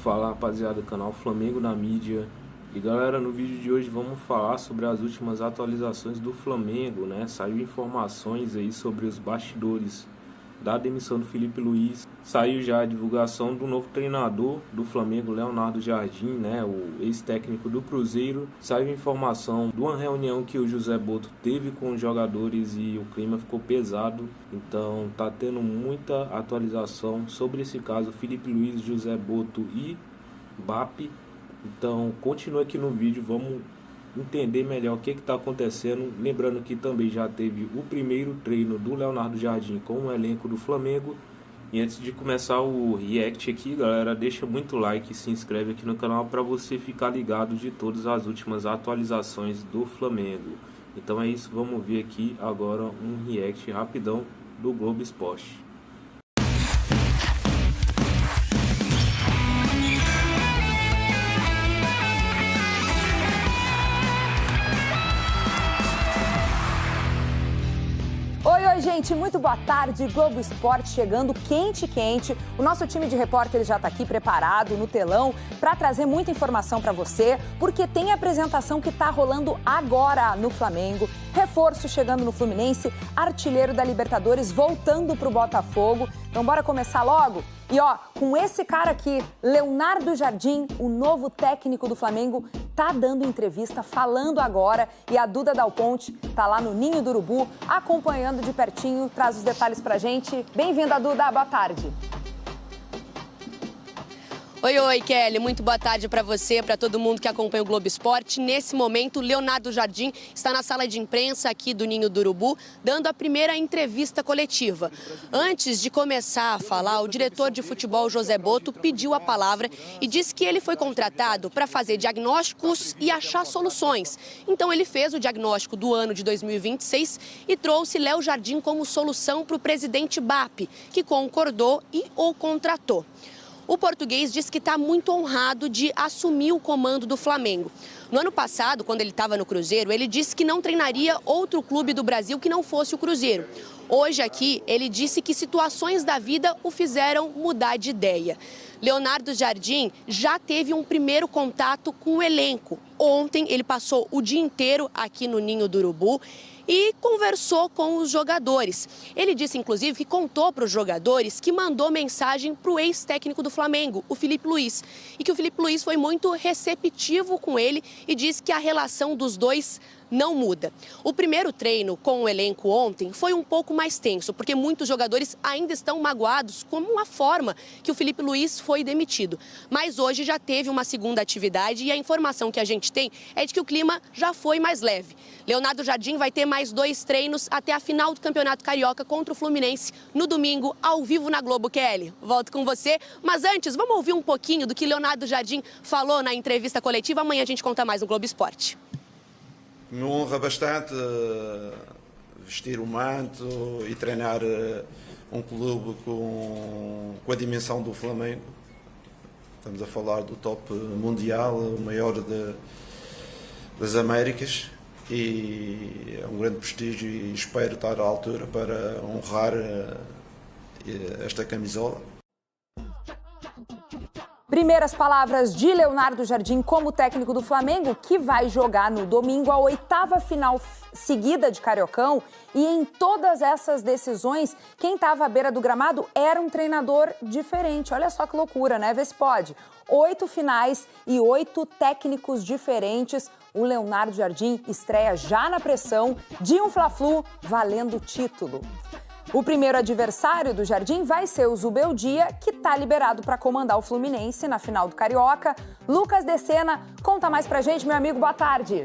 Fala rapaziada do canal Flamengo na mídia. E galera, no vídeo de hoje vamos falar sobre as últimas atualizações do Flamengo, né? Saiu informações aí sobre os bastidores da demissão do Felipe Luiz. Saiu já a divulgação do novo treinador do Flamengo, Leonardo Jardim, né? O ex-técnico do Cruzeiro. Saiu informação de uma reunião que o José Botto teve com os jogadores e o clima ficou pesado. Então tá tendo muita atualização sobre esse caso, Felipe Luiz, José Botto e BAP. Então continua aqui no vídeo, vamos entender melhor o que está acontecendo. Lembrando que também já teve o primeiro treino do Leonardo Jardim com o elenco do Flamengo. E antes de começar o react aqui, galera, deixa muito like e se inscreve aqui no canal para você ficar ligado de todas as últimas atualizações do Flamengo. Então é isso, vamos ver aqui agora um react rapidão do Globo Esporte. Oi, gente, muito boa tarde. Globo Esporte chegando quente. O nosso time de repórteres já está aqui preparado no telão para trazer muita informação para você, porque tem apresentação que está rolando agora no Flamengo. Reforço chegando no Fluminense, artilheiro da Libertadores voltando para o Botafogo. Então bora começar logo? E ó, com esse cara aqui, Leonardo Jardim, o novo técnico do Flamengo, tá dando entrevista, falando agora, e a Duda Dal Ponte tá lá no Ninho do Urubu, acompanhando de pertinho, traz os detalhes pra gente. Bem-vinda, Duda, boa tarde. Oi, Kelly, muito boa tarde para você, para todo mundo que acompanha o Globo Esporte. Nesse momento, Leonardo Jardim está na sala de imprensa aqui do Ninho do Urubu, dando a primeira entrevista coletiva. Antes de começar a falar, o diretor de futebol, José Botto, pediu a palavra e disse que ele foi contratado para fazer diagnósticos e achar soluções. Então ele fez o diagnóstico do ano de 2026 e trouxe Léo Jardim como solução para o presidente BAP, que concordou e o contratou. O português diz que está muito honrado de assumir o comando do Flamengo. No ano passado, quando ele estava no Cruzeiro, ele disse que não treinaria outro clube do Brasil que não fosse o Cruzeiro. Hoje aqui, ele disse que situações da vida o fizeram mudar de ideia. Leonardo Jardim já teve um primeiro contato com o elenco. Ontem ele passou o dia inteiro aqui no Ninho do Urubu e conversou com os jogadores. Ele disse, inclusive, que contou para os jogadores que mandou mensagem para o ex-técnico do Flamengo, o Felipe Luiz, e que o Felipe Luiz foi muito receptivo com ele e disse que a relação dos dois não muda. O primeiro treino com o elenco ontem foi um pouco mais tenso, porque muitos jogadores ainda estão magoados com a forma que o Felipe Luiz foi demitido. Mas hoje já teve uma segunda atividade e a informação que a gente tem é de que o clima já foi mais leve. Leonardo Jardim vai ter mais 2 treinos até a final do Campeonato Carioca contra o Fluminense no domingo, ao vivo na Globo. Kelly, volto com você. Mas antes, vamos ouvir um pouquinho do que Leonardo Jardim falou na entrevista coletiva. Amanhã a gente conta mais no Globo Esporte. Me honra bastante vestir o manto e treinar um clube com a dimensão do Flamengo. Estamos a falar do top mundial, o maior das Américas, e é um grande prestígio e espero estar à altura para honrar esta camisola. Primeiras palavras de Leonardo Jardim como técnico do Flamengo, que vai jogar no domingo a 8ª final seguida de Cariocão. E em todas essas decisões, quem estava à beira do gramado era um treinador diferente. Olha só que loucura, né? Vê se pode. 8 finais e 8 técnicos diferentes. O Leonardo Jardim estreia já na pressão de um Fla-Flu valendo o título. O primeiro adversário do Jardim vai ser o Zubeldia, que está liberado para comandar o Fluminense na final do Carioca. Lucas Decena, conta mais pra gente, meu amigo, boa tarde.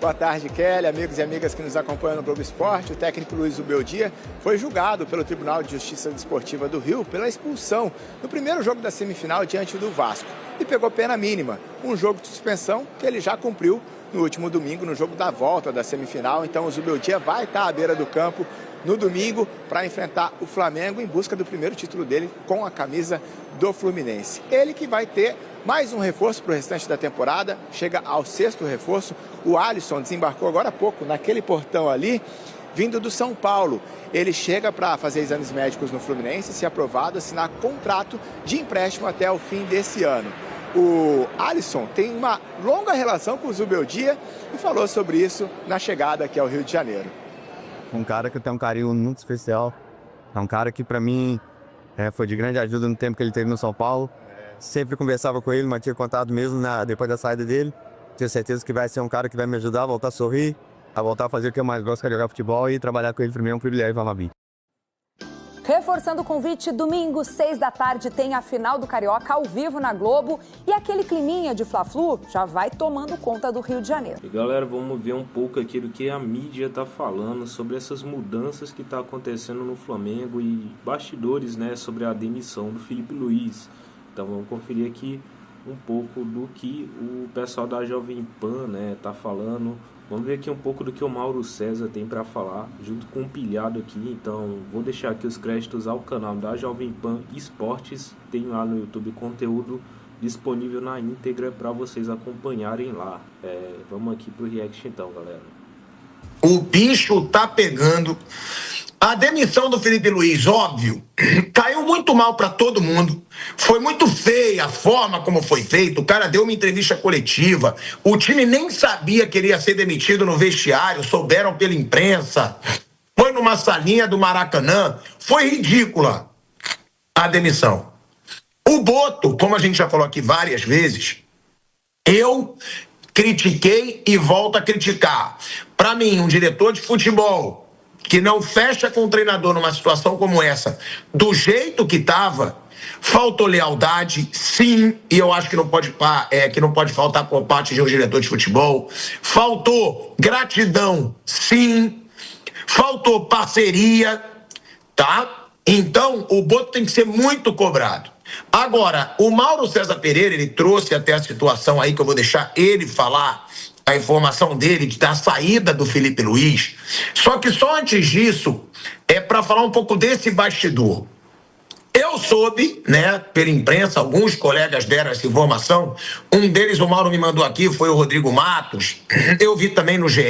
Boa tarde, Kelly, amigos e amigas que nos acompanham no Globo Esporte. O técnico Luiz Zubeldia foi julgado pelo Tribunal de Justiça Desportiva do Rio pela expulsão no primeiro jogo da semifinal diante do Vasco. E pegou pena mínima, um jogo de suspensão que ele já cumpriu no último domingo, no jogo da volta da semifinal. Então o Zubeldia vai estar à beira do campo no domingo para enfrentar o Flamengo em busca do primeiro título dele com a camisa do Fluminense. Ele que vai ter mais um reforço para o restante da temporada, chega ao 6º reforço. O Alisson desembarcou agora há pouco naquele portão ali vindo do São Paulo. Ele chega para fazer exames médicos no Fluminense, se aprovado, assinar contrato de empréstimo até o fim desse ano. O Alisson tem uma longa relação com o Zubeldia e falou sobre isso na chegada aqui ao Rio de Janeiro. Um cara que eu tenho um carinho muito especial. É um cara que, para mim, foi de grande ajuda no tempo que ele teve no São Paulo. Sempre conversava com ele, mantinha contato mesmo depois da saída dele. Tenho certeza que vai ser um cara que vai me ajudar a voltar a sorrir, a voltar a fazer o que eu mais gosto, que é jogar futebol, e trabalhar com ele para mim é um privilégio, Vamabi. Reforçando o convite, domingo, 6 da tarde, tem a final do Carioca ao vivo na Globo. E aquele climinha de Fla-Flu já vai tomando conta do Rio de Janeiro. E galera, vamos ver um pouco aqui do que a mídia tá falando sobre essas mudanças que tá acontecendo no Flamengo e bastidores, né, sobre a demissão do Felipe Luiz. Então vamos conferir aqui um pouco do que o pessoal da Jovem Pan, né, tá falando. Vamos ver aqui um pouco do que o Mauro César tem para falar, junto com o Pilhado aqui. Então vou deixar aqui os créditos ao canal da Jovem Pan Esportes. Tem lá no YouTube conteúdo disponível na íntegra para vocês acompanharem lá. Vamos aqui pro react então, galera. O bicho tá pegando. A demissão do Felipe Luiz, óbvio, caiu muito mal para todo mundo. Foi muito feia a forma como foi feito. O cara deu uma entrevista coletiva. O time nem sabia que ele ia ser demitido no vestiário. Souberam pela imprensa. Foi numa salinha do Maracanã. Foi ridícula a demissão. O Boto, como a gente já falou aqui várias vezes, eu critiquei e volto a criticar. Para mim, um diretor de futebol que não fecha com o treinador numa situação como essa, do jeito que estava, faltou lealdade, sim, e eu acho que não pode faltar por parte de um diretor de futebol. Faltou gratidão, sim. Faltou parceria, tá? Então, o Boto tem que ser muito cobrado. Agora, o Mauro César Pereira, ele trouxe até a situação aí que eu vou deixar ele falar, a informação dele da saída do Felipe Luiz. Só que só antes disso, é para falar um pouco desse bastidor. Eu soube, né, pela imprensa, alguns colegas deram essa informação. Um deles, o Mauro me mandou aqui, foi o Rodrigo Matos. Eu vi também no GE,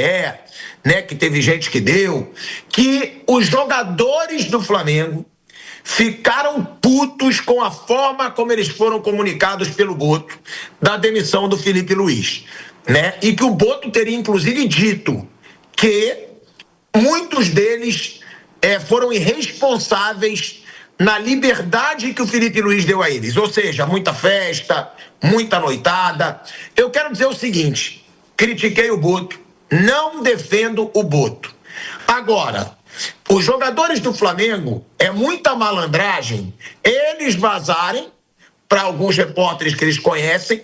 né, que teve gente que deu, que os jogadores do Flamengo ficaram putos com a forma como eles foram comunicados pelo Boto da demissão do Felipe Luiz, né? E que o Boto teria inclusive dito que muitos deles foram irresponsáveis na liberdade que o Felipe Luiz deu a eles, ou seja, muita festa, muita noitada. Eu quero dizer o seguinte: critiquei o Boto, não defendo o Boto. Agora, os jogadores do Flamengo, é muita malandragem eles vazarem para alguns repórteres que eles conhecem,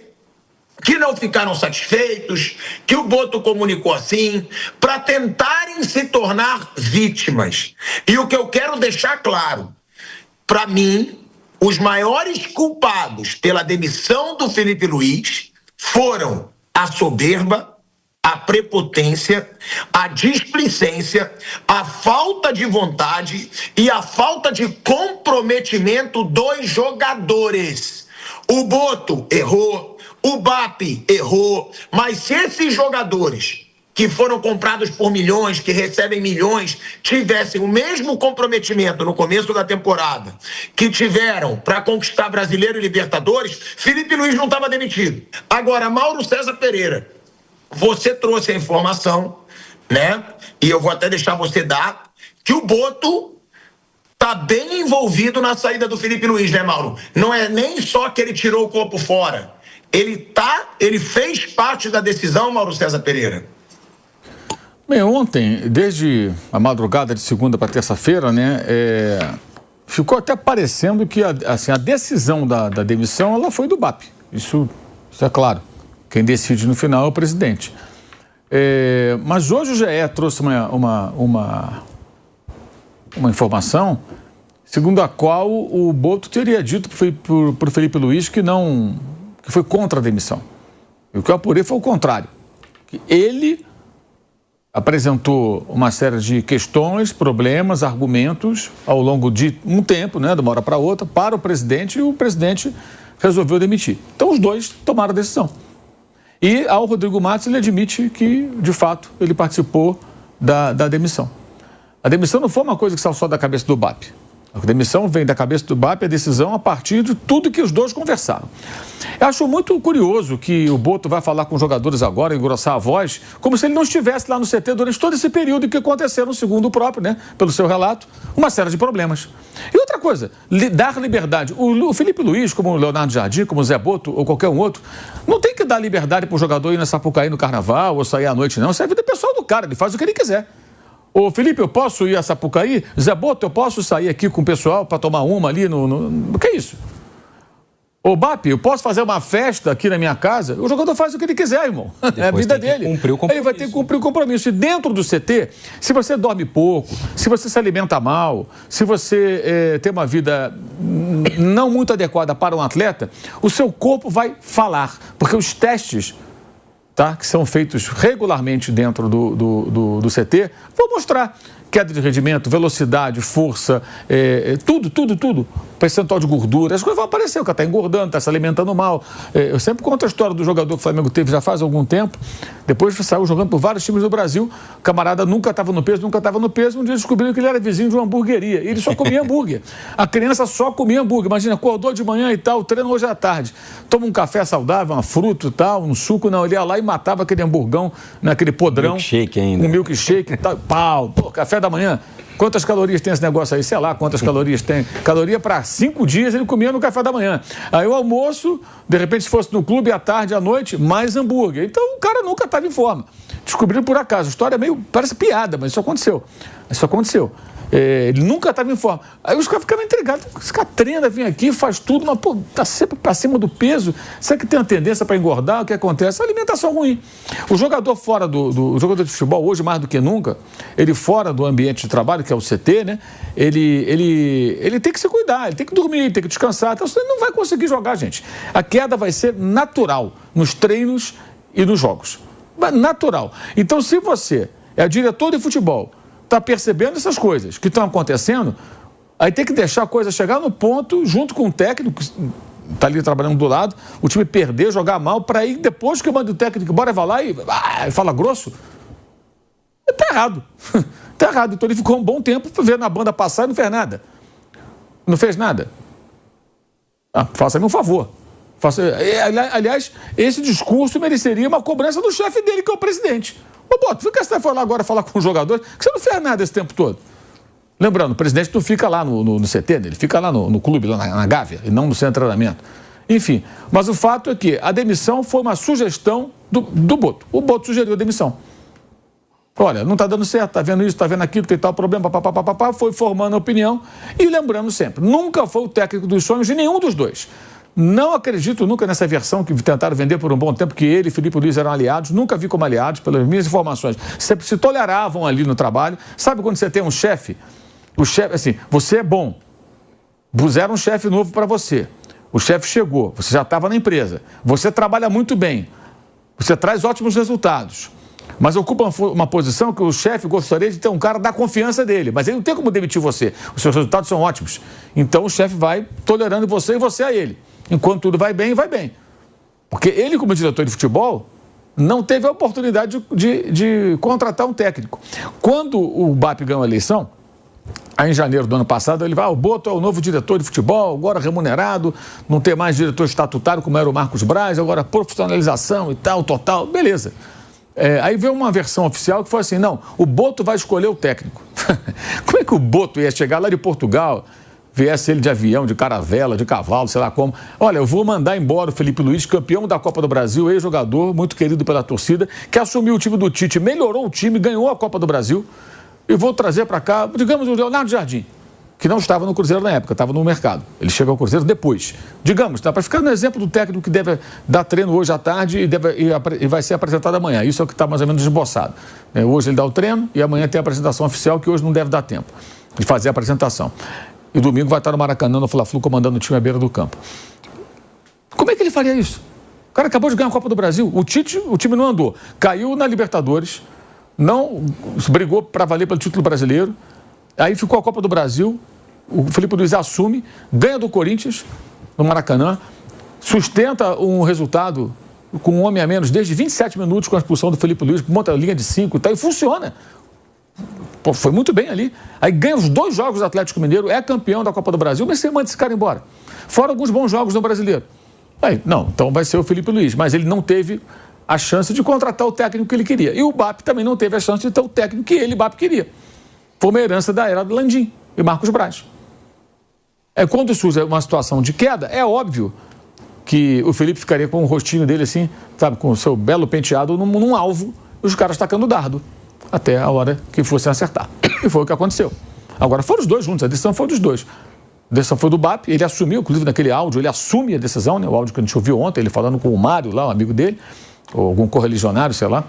que não ficaram satisfeitos, que o Boto comunicou assim, para tentarem se tornar vítimas. E o que eu quero deixar claro, para mim, os maiores culpados pela demissão do Felipe Luiz foram a soberba, a prepotência, a displicência, a falta de vontade e a falta de comprometimento dos jogadores. O Boto errou, o BAP errou, mas se esses jogadores que foram comprados por milhões, que recebem milhões, tivessem o mesmo comprometimento no começo da temporada que tiveram para conquistar Brasileiro e Libertadores, Felipe Luiz não estava demitido. Agora, Mauro César Pereira, você trouxe a informação, né? E eu vou até deixar você dar, que o Boto tá bem envolvido na saída do Felipe Luiz, né, Mauro? Não é nem só que ele tirou o corpo fora. Ele fez parte da decisão, Mauro César Pereira. Bem, ontem, desde a madrugada de segunda para terça-feira, né, ficou até parecendo que a decisão da demissão ela foi do BAP. Isso é claro. Quem decide no final é o presidente. Mas hoje o GE trouxe uma informação segundo a qual o Boto teria dito para o Felipe Luiz que foi contra a demissão. E o que eu apurei foi o contrário. Que ele apresentou uma série de questões, problemas, argumentos ao longo de um tempo, né, de uma hora para outra, para o presidente, e o presidente resolveu demitir. Então os dois tomaram a decisão. E ao Rodrigo Matos, ele admite que, de fato, ele participou da demissão. A demissão não foi uma coisa que saiu só da cabeça do BAP. A demissão vem da cabeça do BAP, a decisão a partir de tudo que os dois conversaram. Eu acho muito curioso que o Boto vai falar com os jogadores agora, engrossar a voz, como se ele não estivesse lá no CT durante todo esse período em que aconteceram, segundo o próprio, né, pelo seu relato, uma série de problemas. E outra coisa, dar liberdade. O Felipe Luiz, como o Leonardo Jardim, como o Zé Boto ou qualquer um outro, não tem que dar liberdade para o jogador ir na Sapucaí no carnaval ou sair à noite, não. Isso é a vida pessoal do cara, ele faz o que ele quiser. Ô Felipe, eu posso ir a Sapucaí? Zé Boto, eu posso sair aqui com o pessoal para tomar uma ali no... O que é isso? Ô BAP, eu posso fazer uma festa aqui na minha casa? O jogador faz o que ele quiser, irmão. É a vida dele. Ele vai ter que cumprir o compromisso. E dentro do CT, se você dorme pouco, se você se alimenta mal, se você tem uma vida não muito adequada para um atleta, o seu corpo vai falar. Porque os testes... Tá? Que são feitos regularmente dentro do CT, vou mostrar queda de rendimento, velocidade, força, tudo. Percentual de gordura, as coisas vão aparecer, o cara está engordando, está se alimentando mal. Eu sempre conto a história do jogador que o Flamengo teve já faz algum tempo, depois saiu jogando por vários times do Brasil, o camarada nunca estava no peso, um dia descobriram que ele era vizinho de uma hamburgueria, e ele só comia hambúrguer. A criança só comia hambúrguer, imagina, acordou de manhã e tal, treina hoje à tarde, toma um café saudável, uma fruta e tal, um suco, não, ele ia lá e matava aquele hamburgão naquele podrão. Milkshake ainda. Um milkshake e tal, pau, café da manhã. Quantas calorias tem esse negócio aí? Sei lá quantas calorias tem. Caloria para 5 dias ele comia no café da manhã. Aí o almoço, de repente, se fosse no clube, à tarde, à noite, mais hambúrguer. Então o cara nunca estava em forma. Descobriram por acaso. A história meio, parece piada, mas isso aconteceu. Ele nunca estava em forma. Aí os caras ficaram intrigados. Esse cara treina, vem aqui, faz tudo, mas pô, tá sempre para cima do peso. Será que tem uma tendência para engordar? O que acontece? A alimentação ruim. O jogador fora o jogador de futebol, hoje mais do que nunca, ele fora do ambiente de trabalho, que é o CT, né? Ele tem que se cuidar, ele tem que dormir, ele tem que descansar. Então ele não vai conseguir jogar, gente. A queda vai ser natural nos treinos e nos jogos. Natural. Então, se você é diretor de futebol, está percebendo essas coisas que estão acontecendo, aí tem que deixar a coisa chegar no ponto, junto com o técnico, que está ali trabalhando do lado, o time perder, jogar mal, para ir depois que manda o técnico embora, vai lá e fala grosso. Está errado. Está errado. Então ele ficou um bom tempo vendo a banda passar e não fez nada. Não fez nada. Faça-me um favor. Aliás, esse discurso mereceria uma cobrança do chefe dele, que é o presidente. Ô, Boto, fica você foi lá agora falar com o jogador, que você não fez nada esse tempo todo. Lembrando, o presidente não fica lá no CT, ele fica lá no clube, lá na Gávea, e não no centro de treinamento. Enfim, mas o fato é que a demissão foi uma sugestão do Boto. O Boto sugeriu a demissão. Olha, não está dando certo, está vendo isso, está vendo aquilo, tem tal problema, papapá, foi formando a opinião. E lembrando sempre, nunca foi o técnico dos sonhos de nenhum dos dois. Não acredito nunca nessa versão que tentaram vender por um bom tempo, que ele e Felipe Luiz eram aliados. Nunca vi como aliados, pelas minhas informações. Sempre se toleravam ali no trabalho. Sabe quando você tem um chefe? O chefe, assim, você é bom. Puseram um chefe novo para você. O chefe chegou, você já estava na empresa. Você trabalha muito bem. Você traz ótimos resultados. Mas ocupa uma posição que o chefe gostaria de ter um cara da confiança dele. Mas ele não tem como demitir você. Os seus resultados são ótimos. Então o chefe vai tolerando você e você a ele. Enquanto tudo vai bem, vai bem. Porque ele, como diretor de futebol, não teve a oportunidade de contratar um técnico. Quando o BAP ganhou a eleição, aí em janeiro do ano passado, ele vai, o Boto é o novo diretor de futebol, agora remunerado, não tem mais diretor estatutário como era o Marcos Braz, agora profissionalização e tal, total, beleza. Aí veio uma versão oficial que foi assim, não, o Boto vai escolher o técnico. Como é que o Boto ia chegar lá de Portugal, viesse ele de avião, de caravela, de cavalo, sei lá como. Olha, eu vou mandar embora o Felipe Luiz, campeão da Copa do Brasil, ex-jogador, muito querido pela torcida, que assumiu o time do Tite, melhorou o time, ganhou a Copa do Brasil, e vou trazer para cá, digamos, o Leonardo Jardim, que não estava no Cruzeiro na época, estava no mercado. Ele chegou ao Cruzeiro depois. Digamos, tá, para ficar no exemplo do técnico que deve dar treino hoje à tarde e vai ser apresentado amanhã. Isso é o que está mais ou menos esboçado. Hoje ele dá o treino e amanhã tem a apresentação oficial, que hoje não deve dar tempo de fazer a apresentação. E domingo vai estar no Maracanã, no Fla-Flu, comandando o time à beira do campo. Como é que ele faria isso? O cara acabou de ganhar a Copa do Brasil. O time não andou. Caiu na Libertadores, não brigou para valer pelo título brasileiro. Aí ficou a Copa do Brasil. O Felipe Luiz assume, ganha do Corinthians, no Maracanã, sustenta um resultado com um homem a menos desde 27 minutos com a expulsão do Felipe Luiz, monta a linha de 5 e tal, e funciona. Pô, foi muito bem ali. Aí ganha os 2 jogos do Atlético Mineiro, é campeão da Copa do Brasil, mas você manda esse cara embora. Fora alguns bons jogos no Brasileiro. Aí, não, então vai ser o Felipe Luiz, mas ele não teve a chance de contratar o técnico que ele queria. E o BAP também não teve a chance de ter o técnico que ele, BAP, queria. Foi uma herança da era do Landim e Marcos Braz. Quando surge uma situação de queda, é óbvio que o Felipe ficaria com o rostinho dele assim, sabe, com o seu belo penteado num alvo, os caras tacando dardo, até a hora que fossem acertar. E foi o que aconteceu. Agora, foram os 2 juntos, a decisão foi dos 2. A decisão foi do BAP, ele assumiu, inclusive naquele áudio, ele assume a decisão, né, o áudio que a gente ouviu ontem, ele falando com o Mário lá, um amigo dele, ou algum correligionário, sei lá,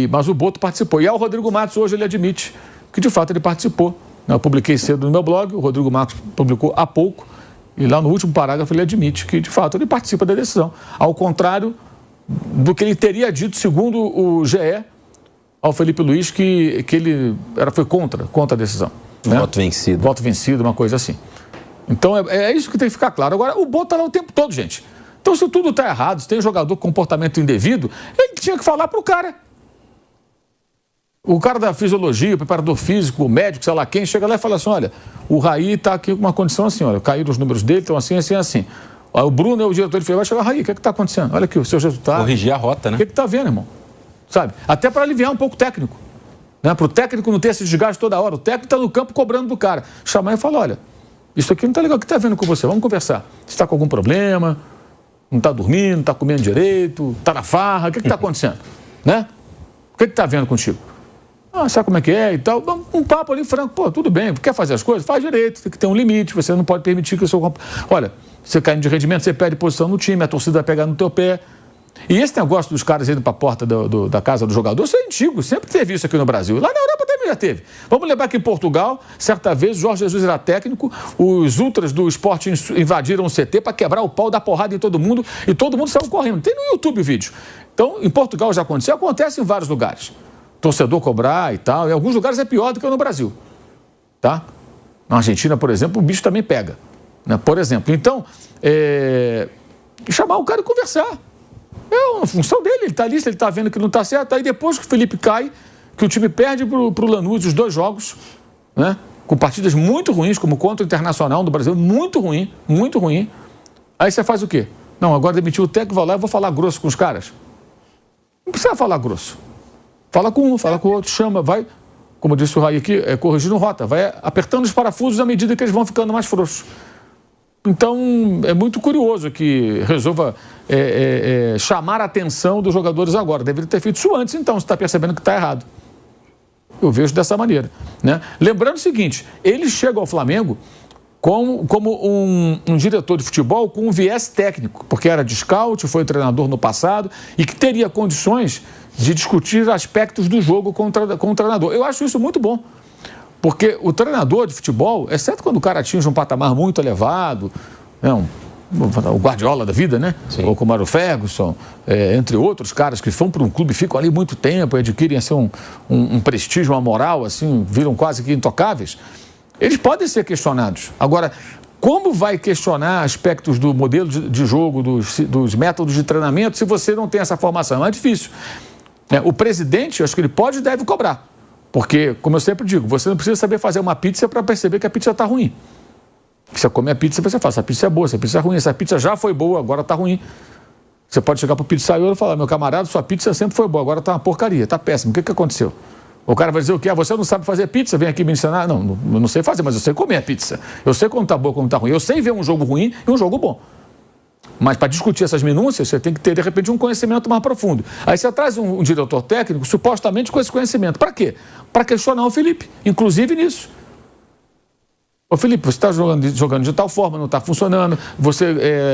mas o Boto participou. E o Rodrigo Matos hoje ele admite que de fato ele participou. Eu publiquei cedo no meu blog, o Rodrigo Matos publicou há pouco, e lá no último parágrafo ele admite que de fato ele participa da decisão. Ao contrário do que ele teria dito, segundo o GE, ao Felipe Luiz, que ele foi contra a decisão. Né? Voto vencido. Voto vencido, uma coisa assim. Então é isso que tem que ficar claro. Agora, o Boto está lá o tempo todo, gente. Então, se tudo está errado, se tem jogador com comportamento indevido, ele tinha que falar para o cara. O cara da fisiologia, o preparador físico, o médico, sei lá quem, chega lá e fala assim, olha, o Raí está aqui com uma condição assim, olha, caíram os números dele, estão assim, assim, assim. Aí o Bruno é o diretor de futebol, vai chegar, Raí, o que está acontecendo? Olha aqui, os seus resultados. Corrigir a rota, né? O que está vendo, irmão? Sabe? Até para aliviar um pouco o técnico. Né? Para o técnico não ter esse desgaste toda hora. O técnico está no campo cobrando do cara. Chamar e falar, olha, isso aqui não está legal, o que está vendo com você? Vamos conversar. Você está com algum problema? Não está dormindo, não está comendo direito, está na farra, o que está acontecendo? Né? O que está vendo contigo? Sabe como é que é e tal? Um papo ali franco, pô, tudo bem, quer fazer as coisas? Faz direito, tem que ter um limite, você não pode permitir que o seu... Olha, você caindo de rendimento, você perde posição no time, a torcida vai pegar no teu pé. E esse negócio dos caras indo para a porta da casa do jogador, isso é antigo, sempre teve isso aqui no Brasil. Lá na Europa também já teve. Vamos lembrar que em Portugal, certa vez, o Jorge Jesus era técnico, os ultras do esporte invadiram o CT para quebrar o pau, dar porrada em todo mundo, e todo mundo saiu correndo. Tem no YouTube o vídeo. Então, em Portugal já aconteceu, acontece em vários lugares. Torcedor cobrar e tal, em alguns lugares é pior do que no Brasil. Tá? Na Argentina, por exemplo, o bicho também pega. Né? Por exemplo, então, chamar o cara e conversar. É a função dele, ele está ali, se ele está vendo que não está certo. Aí depois que o Felipe cai, que o time perde para o Lanús os 2 jogos, né? Com partidas muito ruins, como contra o Internacional do Brasil, muito ruim. Aí você faz o quê? Não, agora demitiu o técnico, vou lá e vou falar grosso com os caras. Não precisa falar grosso. Fala com um, fala com o outro, chama, vai, como disse o Raí aqui, corrigindo rota, vai apertando os parafusos à medida que eles vão ficando mais frouxos. Então, é muito curioso que resolva chamar a atenção dos jogadores agora. Deveria ter feito isso antes, então, se está percebendo que está errado. Eu vejo dessa maneira. Né? Lembrando o seguinte, ele chega ao Flamengo como um diretor de futebol com um viés técnico, porque era de scout, foi treinador no passado e que teria condições de discutir aspectos do jogo com o treinador. Eu acho isso muito bom. Porque o treinador de futebol, exceto quando o cara atinge um patamar muito elevado, né, o Guardiola da vida, né? Sim. Ou como era o Ferguson, entre outros caras que vão para um clube, ficam ali muito tempo, adquirem assim, um prestígio, uma moral, assim, viram quase que intocáveis, eles podem ser questionados. Agora, como vai questionar aspectos do modelo de jogo, dos métodos de treinamento, se você não tem essa formação? É difícil. O presidente, eu acho que ele pode e deve cobrar. Porque, como eu sempre digo, você não precisa saber fazer uma pizza para perceber que a pizza está ruim. Você come a pizza, você fala, essa pizza é boa, essa pizza é ruim, essa pizza já foi boa, agora está ruim. Você pode chegar para o pizzaiolo e falar, meu camarada, sua pizza sempre foi boa, agora está uma porcaria, está péssimo, o que aconteceu? O cara vai dizer o quê? Você não sabe fazer pizza, vem aqui me ensinar? Não, eu não sei fazer, mas eu sei comer a pizza. Eu sei quando está boa, quando está ruim. Eu sei ver um jogo ruim e um jogo bom. Mas para discutir essas minúcias, você tem que ter, de repente, um conhecimento mais profundo. Aí você traz um diretor técnico, supostamente com esse conhecimento. Para quê? Para questionar o Felipe, inclusive nisso. Ô Felipe, você está jogando de tal forma, não está funcionando.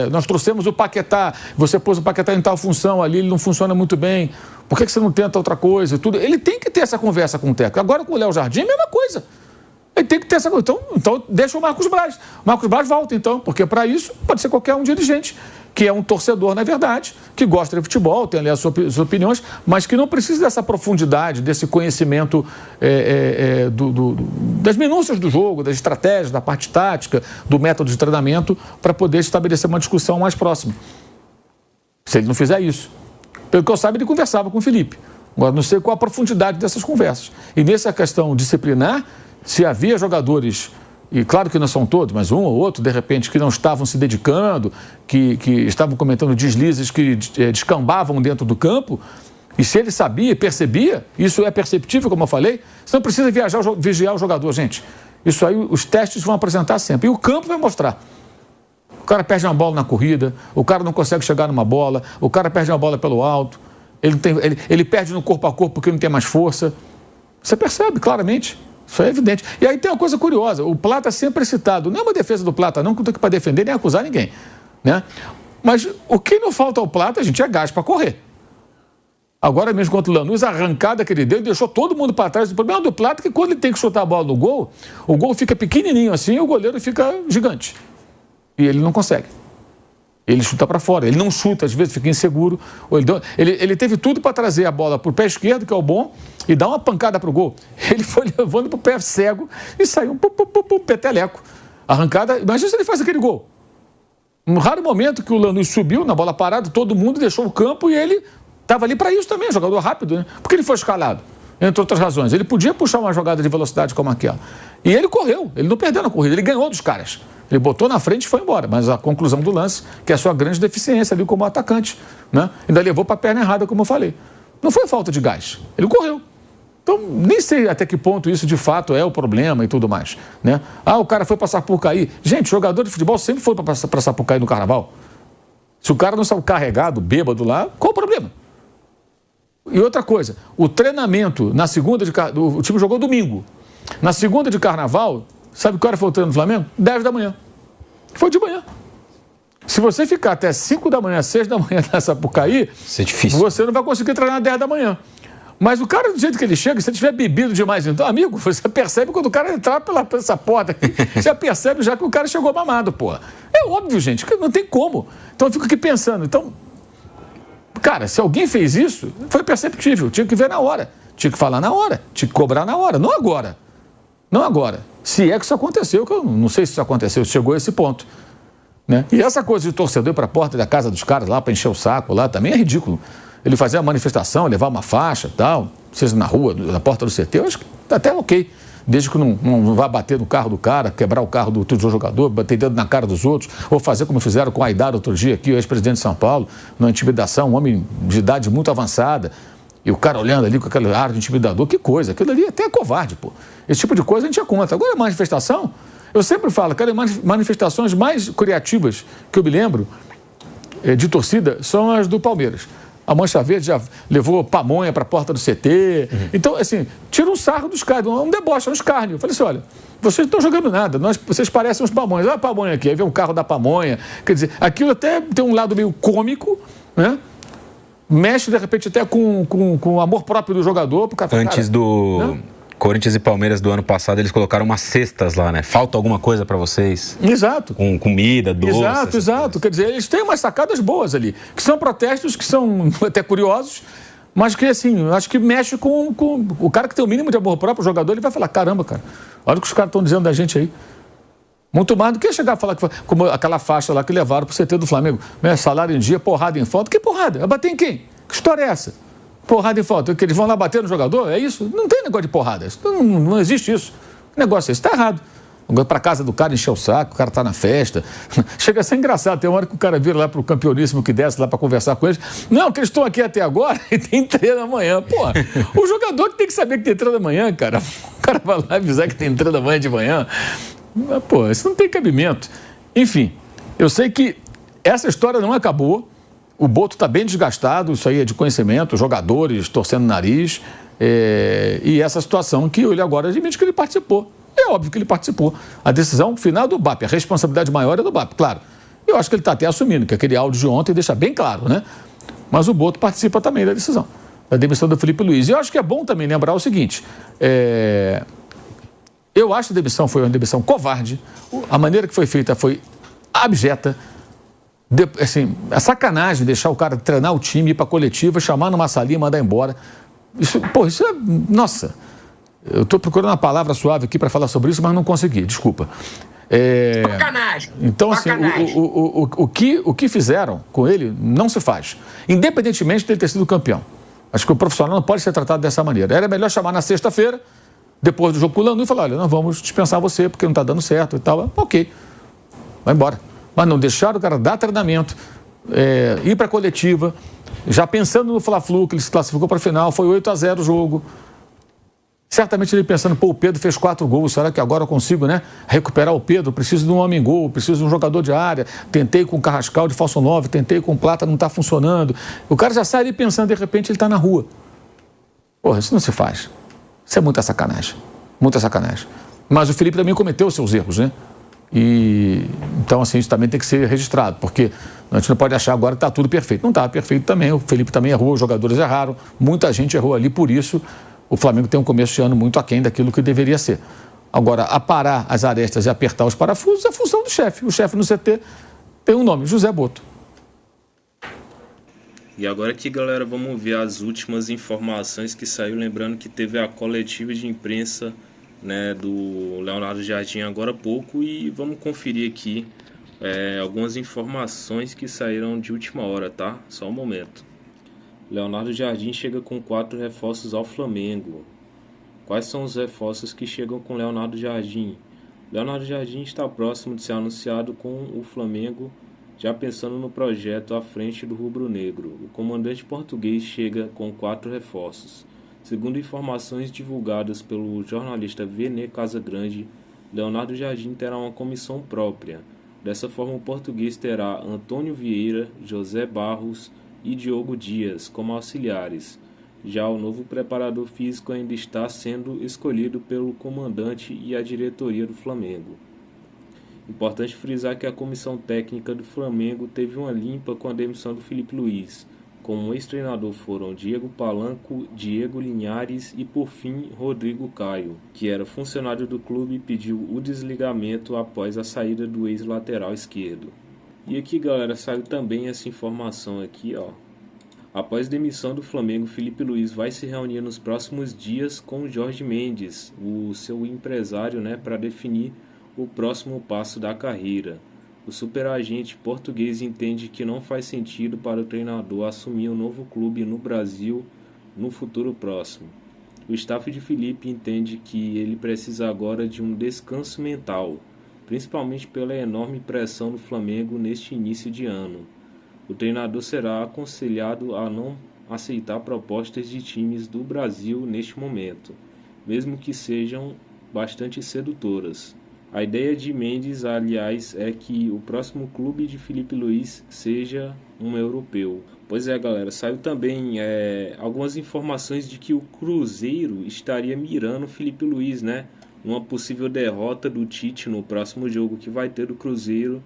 Nós trouxemos o Paquetá, você pôs o Paquetá em tal função ali, ele não funciona muito bem. Por que você não tenta outra coisa? Tudo? Ele tem que ter essa conversa com o técnico. Agora com o Léo Jardim é a mesma coisa. Ele tem que ter essa coisa. Então deixa o Marcos Braz. O Marcos Braz volta, então, porque para isso pode ser qualquer um dirigente, que é um torcedor, na verdade, que gosta de futebol, tem ali as suas opiniões, mas que não precisa dessa profundidade, desse conhecimento das minúcias do jogo, das estratégias, da parte tática, do método de treinamento, para poder estabelecer uma discussão mais próxima. Se ele não fizer isso. Pelo que eu saiba, ele conversava com o Felipe. Agora, não sei qual a profundidade dessas conversas. E nessa questão disciplinar, se havia jogadores, e claro que não são todos, mas um ou outro, de repente, que não estavam se dedicando, que estavam cometendo deslizes que descambavam dentro do campo, e se ele sabia, percebia, isso é perceptível, como eu falei, você não precisa vigiar o jogador, gente. Isso aí os testes vão apresentar sempre. E o campo vai mostrar. O cara perde uma bola na corrida, o cara não consegue chegar numa bola, o cara perde uma bola pelo alto, ele perde no corpo a corpo porque não tem mais força. Você percebe claramente. Isso é evidente. E aí tem uma coisa curiosa, o Plata sempre é citado. Não é uma defesa do Plata, não, que eu estou aqui para defender nem acusar ninguém. Né? Mas o que não falta ao Plata, gente, é gás para correr. Agora mesmo contra o Lanús, a arrancada que ele deu, deixou todo mundo para trás. O problema do Plata é que quando ele tem que chutar a bola no gol, o gol fica pequenininho assim e o goleiro fica gigante. E ele não consegue. Ele chuta para fora, ele não chuta, às vezes fica inseguro. Ele teve tudo para trazer a bola para o pé esquerdo, que é o bom, e dar uma pancada para o gol. Ele foi levando para o pé cego e saiu um peteleco. Arrancada, imagina se ele faz aquele gol. Um raro momento que o Lanús subiu na bola parada, todo mundo deixou o campo e ele estava ali para isso também, jogador rápido, né? Porque ele foi escalado, entre outras razões. Ele podia puxar uma jogada de velocidade como aquela. E ele correu, ele não perdeu na corrida, ele ganhou dos caras. Ele botou na frente e foi embora. Mas a conclusão do lance, que é a sua grande deficiência ali como atacante, né? Ainda levou para a perna errada, como eu falei. Não foi falta de gás, ele correu. Então, nem sei até que ponto isso de fato é o problema e tudo mais, né? O cara foi para Sapucaí. Gente, jogador de futebol sempre foi para Sapucaí no carnaval. Se o cara não saiu carregado, bêbado lá, qual o problema? E outra coisa, o treinamento na segunda de carnaval, o time jogou domingo. Na segunda de carnaval, sabe que hora foi o treino do Flamengo? 10 da manhã. Foi de manhã. Se você ficar até 5 da manhã, 6 da manhã na Sapucaí, isso é difícil. Você não vai conseguir treinar 10 da manhã. Mas o cara, do jeito que ele chega, se ele tiver bebido demais, então, amigo, você percebe quando o cara entrar pela essa porta aqui, você percebe já que o cara chegou mamado, pô. É óbvio, gente, que não tem como. Então eu fico aqui pensando, cara, se alguém fez isso, foi perceptível, tinha que ver na hora, tinha que falar na hora, tinha que cobrar na hora, não agora. Não agora. Se é que isso aconteceu, que eu não sei se isso aconteceu, se chegou a esse ponto. Né? E essa coisa de torcedor ir para a porta da casa dos caras lá para encher o saco lá também é ridículo. Ele fazer uma manifestação, levar uma faixa e tal, seja na rua, na porta do CT, eu acho que tá até ok. Desde que não vá bater no carro do cara, quebrar o carro do jogador, bater dedo na cara dos outros, ou fazer como fizeram com o Aidar outro dia aqui, o ex-presidente de São Paulo, numa intimidação, um homem de idade muito avançada, e o cara olhando ali com aquele ar de intimidador, que coisa, aquilo ali até é covarde, pô. Esse tipo de coisa a gente é contra. Agora, a manifestação, eu sempre falo, cara, manifestações mais criativas que eu me lembro de torcida são as do Palmeiras. A Mancha Verde já levou pamonha para a porta do CT. Então, assim, tira um sarro dos caras, um deboche, um escárnio. Eu falei assim, olha, vocês não estão jogando nada, vocês parecem uns pamonhas. Olha a pamonha aqui, aí vem um carro da pamonha. Quer dizer, aquilo até tem um lado meio cômico, né? Mexe, de repente, até com o amor próprio do jogador. Pro cara, antes do Corinthians e Palmeiras do ano passado, eles colocaram umas cestas lá, né? Falta alguma coisa para vocês? Exato. Com comida, doce. Exato. Quer dizer, eles têm umas sacadas boas ali, que são protestos que são até curiosos, mas que, assim, acho que mexe com o cara que tem o mínimo de amor próprio, o jogador, ele vai falar, caramba, cara, olha o que os caras estão dizendo da gente aí. Muito mais do que chegar a falar que foi como aquela faixa lá que levaram pro CT do Flamengo. Salário em dia, porrada em falta. Que porrada? Vai bater em quem? Que história é essa? Porrada em falta. Que eles vão lá bater no jogador? É isso? Não tem negócio de porrada. Não existe isso. O negócio é esse. Está errado. Vai pra casa do cara, encher o saco, o cara tá na festa. Chega a ser engraçado. Tem uma hora que o cara vira lá pro campeoníssimo que desce lá para conversar com eles. Não, que eles estão aqui até agora e tem treino amanhã. Pô, o jogador que tem que saber que tem treino amanhã, cara. O cara vai lá avisar que tem treino amanhã de manhã. Pô, isso não tem cabimento. Enfim, eu sei que essa história não acabou. O Boto está bem desgastado, isso aí é de conhecimento, jogadores torcendo o nariz. E essa situação que ele agora admite que ele participou. É óbvio que ele participou. A decisão final é do BAP, a responsabilidade maior é do BAP, claro. Eu acho que ele está até assumindo, que aquele áudio de ontem deixa bem claro, né? Mas o Boto participa também da decisão, da demissão do Felipe Luiz. E eu acho que é bom também lembrar o seguinte... Eu acho que a demissão foi uma demissão covarde. A maneira que foi feita foi abjeta. Assim, a sacanagem deixar o cara treinar o time, ir para a coletiva, chamar numa salinha e mandar embora. Isso é... Nossa, eu estou procurando uma palavra suave aqui para falar sobre isso, mas não consegui, desculpa. Sacanagem. Então, assim, o que fizeram com ele não se faz. Independentemente de ele ter sido campeão. Acho que o profissional não pode ser tratado dessa maneira. Era melhor chamar na sexta-feira, depois do jogo com o Lanús, e falar, olha, nós vamos dispensar você porque não está dando certo e tal. Ok, vai embora. Mas não deixar o cara dar treinamento, ir para a coletiva, já pensando no Fla-Flu, que ele se classificou para a final, foi 8-0 o jogo. Certamente ele pensando, pô, o Pedro fez 4 gols, será que agora eu consigo, né, recuperar o Pedro? Preciso de um homem-gol, preciso de um jogador de área. Tentei com o Carrascal de falso 9, tentei com o Plata, não está funcionando. O cara já sai ali pensando, de repente ele está na rua. Porra, isso não se faz. Isso é muita sacanagem. Muita sacanagem. Mas o Felipe também cometeu os seus erros, né? E então, assim, isso também tem que ser registrado, porque a gente não pode achar agora que está tudo perfeito. Não está perfeito também, o Felipe também errou, os jogadores erraram, muita gente errou ali, por isso o Flamengo tem um começo de ano muito aquém daquilo que deveria ser. Agora, aparar as arestas e apertar os parafusos é função do chefe. O chefe no CT tem um nome, José Boto. E agora aqui, galera, vamos ver as últimas informações que saiu. Lembrando que teve a coletiva de imprensa, né, do Leonardo Jardim agora há pouco. E vamos conferir aqui algumas informações que saíram de última hora, tá? Só um momento. Leonardo Jardim chega com 4 reforços ao Flamengo. Quais são os reforços que chegam com Leonardo Jardim? Leonardo Jardim está próximo de ser anunciado com o Flamengo, já pensando no projeto à frente do rubro-negro. O comandante português chega com 4 reforços. Segundo informações divulgadas pelo jornalista Vene Casagrande, Leonardo Jardim terá uma comissão própria. Dessa forma, o português terá Antônio Vieira, José Barros e Diogo Dias como auxiliares. Já o novo preparador físico ainda está sendo escolhido pelo comandante e a diretoria do Flamengo. Importante frisar que a comissão técnica do Flamengo teve uma limpa com a demissão do Felipe Luiz. Como ex-treinador foram Diego Palanco, Diego Linhares e, por fim, Rodrigo Caio, que era funcionário do clube e pediu o desligamento após a saída do ex-lateral esquerdo. E aqui, galera, saiu também essa informação aqui, ó. Após demissão do Flamengo, Felipe Luiz vai se reunir nos próximos dias com Jorge Mendes, o seu empresário, né, para definir o próximo passo da carreira. O superagente português entende que não faz sentido para o treinador assumir um novo clube no Brasil no futuro próximo. O staff de Felipe entende que ele precisa agora de um descanso mental, principalmente pela enorme pressão do Flamengo neste início de ano. O treinador será aconselhado a não aceitar propostas de times do Brasil neste momento, mesmo que sejam bastante sedutoras. A ideia de Mendes, aliás, é que o próximo clube de Felipe Luiz seja um europeu. Pois é, galera, saiu também algumas informações de que o Cruzeiro estaria mirando o Felipe Luiz, né? Uma possível derrota do Tite no próximo jogo que vai ter do Cruzeiro.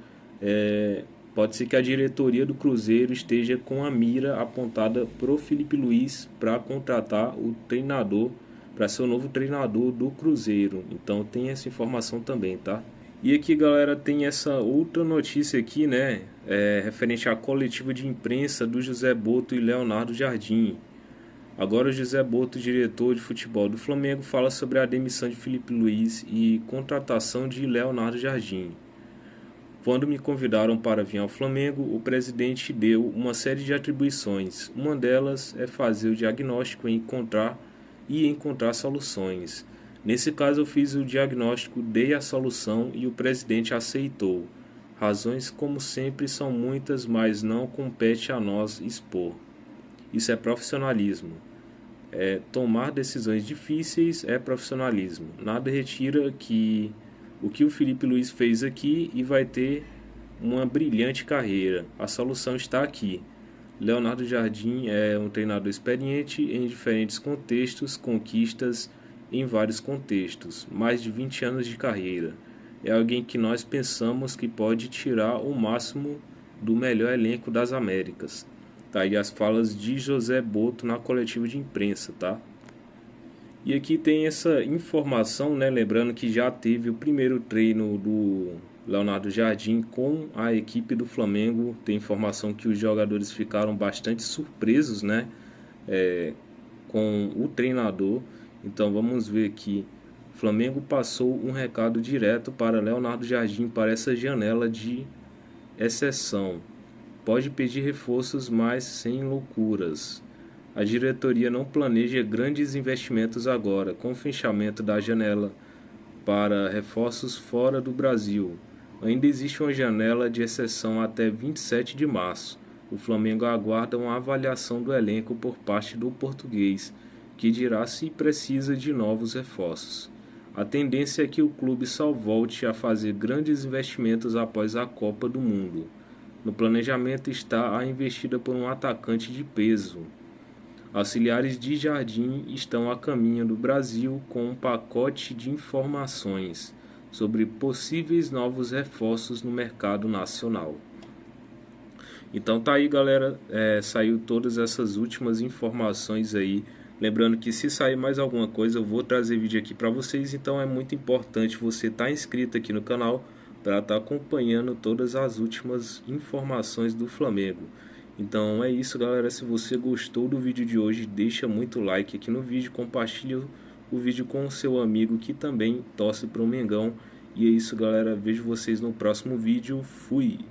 Pode ser que a diretoria do Cruzeiro esteja com a mira apontada para o Felipe Luiz para contratar o treinador, para ser o novo treinador do Cruzeiro. Então tem essa informação também, tá? E aqui, galera, tem essa outra notícia aqui, né? Referente à coletiva de imprensa do José Boto e Leonardo Jardim. Agora o José Boto, diretor de futebol do Flamengo, fala sobre a demissão de Felipe Luiz e contratação de Leonardo Jardim. Quando me convidaram para vir ao Flamengo, o presidente deu uma série de atribuições. Uma delas é fazer o diagnóstico e encontrar soluções. Nesse caso eu fiz o diagnóstico, dei a solução e o presidente aceitou. Razões, como sempre, são muitas, mas não compete a nós expor. Isso é profissionalismo. Tomar decisões difíceis é profissionalismo. Nada retira que o que o Felipe Luiz fez aqui e vai ter uma brilhante carreira. A solução está aqui. Leonardo Jardim é um treinador experiente em diferentes contextos, conquistas em vários contextos, mais de 20 anos de carreira. É alguém que nós pensamos que pode tirar o máximo do melhor elenco das Américas. Tá aí as falas de José Boto na coletiva de imprensa, tá? E aqui tem essa informação, né? Lembrando que já teve o primeiro treino do Leonardo Jardim com a equipe do Flamengo. Tem informação que os jogadores ficaram bastante surpresos, né? Com o treinador. Então vamos ver aqui. O Flamengo passou um recado direto para Leonardo Jardim para essa janela de exceção. Pode pedir reforços, mas sem loucuras. a diretoria não planeja grandes investimentos agora, com o fechamento da janela para reforços fora do Brasil. Ainda existe uma janela de exceção até 27 de março. O Flamengo aguarda uma avaliação do elenco por parte do português, que dirá se precisa de novos reforços. A tendência é que o clube só volte a fazer grandes investimentos após a Copa do Mundo. No planejamento está a investida por um atacante de peso. Auxiliares de Jardim estão a caminho do Brasil com um pacote de informações sobre possíveis novos reforços no mercado nacional. Então tá aí, galera, saiu todas essas últimas informações aí. Lembrando que se sair mais alguma coisa eu vou trazer vídeo aqui para vocês, então é muito importante você estar inscrito aqui no canal para estar acompanhando todas as últimas informações do Flamengo. Então é isso, galera, se você gostou do vídeo de hoje, deixa muito like aqui no vídeo, compartilha o vídeo com o seu amigo que também torce para o Mengão. E é isso, galera, vejo vocês no próximo vídeo, fui!